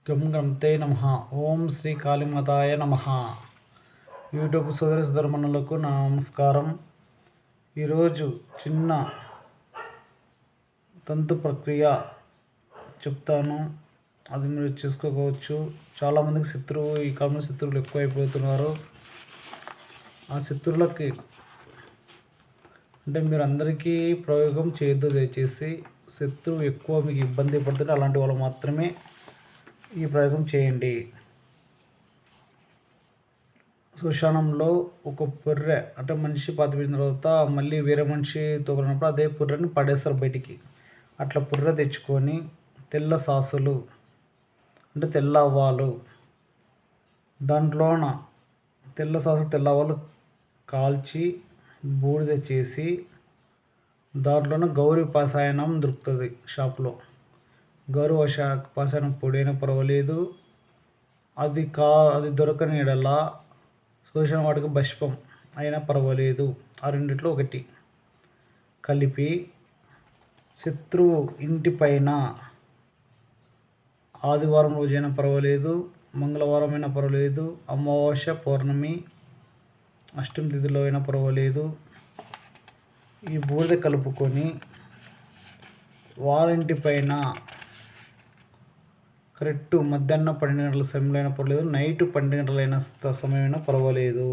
గం గంతే నమః. ఓం శ్రీ కాళీమాతాయ నమః. యూట్యూబ్ సోదరమణులకు నా నమస్కారం. ఈరోజు చిన్న తంతు ప్రక్రియ చెప్తాను, అది మీరు చేసుకోవచ్చు. చాలామందికి ఈ కాలంలో శత్రువులు ఎక్కువైపోతున్నారు. ఆ శత్రువులకి అంటే మీరు అందరికీ ప్రయోగం చేయొద్దు దయచేసి. శత్రువు ఎక్కువ మీకు ఇబ్బంది పడుతుంటే అలాంటి వాళ్ళు మాత్రమే ఈ ప్రయోగం చేయండి. శ్మశానంలో ఒక పుర్రె అంటే మనిషి పాతిపోయిన తర్వాత మళ్ళీ వేరే మనిషి తోలినప్పుడు అదే పుర్రెని పడేస్తారు బయటికి. అట్లా పుర్రె తెచ్చుకొని తెల్ల సాసులు అంటే తెల్ల ఆవాలు, దాంట్లోన తెల్ల సాసులు తెల్ల ఆవాలు కాల్చి బూడిద చేసి దాంట్లోనే గౌరీ పాసాయనం దొరుకుతుంది షాప్లో. గౌరీ పాసాయనం పొడి అయినా పర్వాలేదు. అది దొరకని ఎడల శ్మశాన వాటికి భస్మం అయినా పర్వాలేదు. ఆ రెండిట్లో ఒకటి కలిపి శత్రువు ఇంటి పైన ఆదివారం రోజైనా పర్వాలేదు, మంగళవారం అయినా పర్వాలేదు, అమావాస్య, పౌర్ణమి, అష్టమి తిథిలో అయినా పర్వాలేదు, ఈ బూడిద కలుపుకొని వాళ్ళ ఇంటి పైన కరెక్ట్ మధ్యాహ్నం 12 గంటల సమయంలో అయినా పర్వాలేదు, నైట్ 12 గంటలైన సమయమైనా పర్వాలేదు.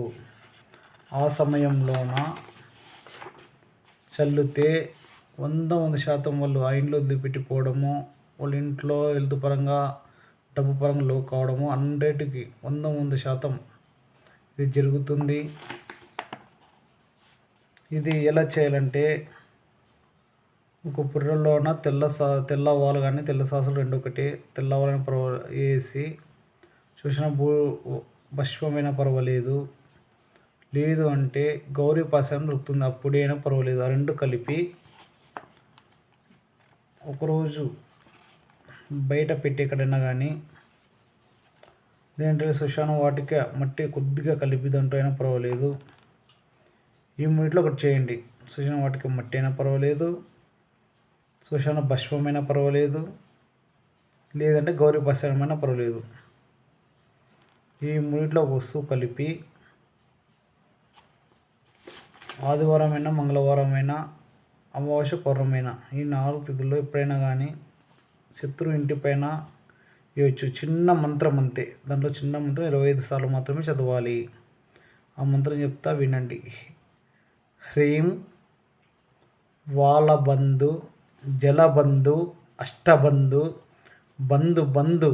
ఆ సమయంలోన చల్లితే 100% వాళ్ళు ఆ ఇంట్లో వదిలిపెట్టిపోవడము, వాళ్ళ ఇంట్లో హెల్త్ పరంగా డబ్బు పరంగా లో కావడము 100కి 100% ఇది జరుగుతుంది. ఇది ఎలా చేయాలంటే ఒక పుర్రెలోన తెల్ల ఆవాలు కానీ తెల్ల సాసులు రెండు ఒకటి, తెల్ల ఆవాలని వేసి చూసిన భస్మమైనా పర్వాలేదు, లేదు అంటే గౌరీ పాశాన్ని దొరుకుతుంది అప్పుడైనా పర్వాలేదు. ఆ రెండు కలిపి ఒకరోజు బయట పెట్టి ఎక్కడైనా కానీ, లేదంటే శ్మశానం వాటికి మట్టి కొద్దిగా కలిపి దాంట్లో అయినా పర్వాలేదు. ఈ మూడిట్లో ఒకటి చేయండి. శ్మశాన వాటికి మట్టి అయినా పర్వాలేదు, శ్మశాన భస్మమైనా పర్వాలేదు, లేదంటే గౌరీ పాశాయమైనా పర్వాలేదు. ఈ మూడిట్లో ఒక వస్తువు కలిపి ఆదివారమైనా, మంగళవారమైనా, అమావాస్య, పౌర్ణమైనా ఈ 4 తిథుల్లో ఎప్పుడైనా కానీ శత్రువు ఇంటి పైన వేయచ్చు. చిన్న మంత్రం అంతే. దాంట్లో చిన్న మంత్రం 25 సార్లు మాత్రమే చదవాలి. ఆ మంత్రం చెప్తా వినండి. హ్రీం వాలబంధు జలబంధు అష్టబంధు బంధు బంధు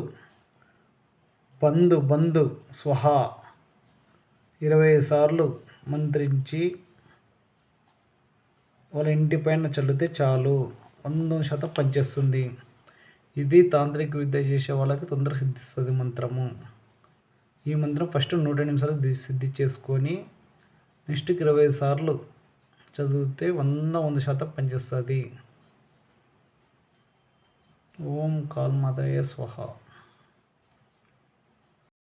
బంధు బంధు స్వహ 25 సార్లు మంత్రించి వాళ్ళ ఇంటిపైన చల్లితే చాలు, 100% పనిచేస్తుంది. ఇది తాంత్రిక విద్య చేసే వాళ్ళకి తొందరగా సిద్ధిస్తుంది మంత్రము. ఈ మంత్రం ఫస్ట్ 100 నిమిషాలు సిద్ధి చేసుకొని నెక్స్ట్కి 25 సార్లు చదివితే 100% పనిచేస్తుంది. ఓం కాళీమాతాయ స్వహ.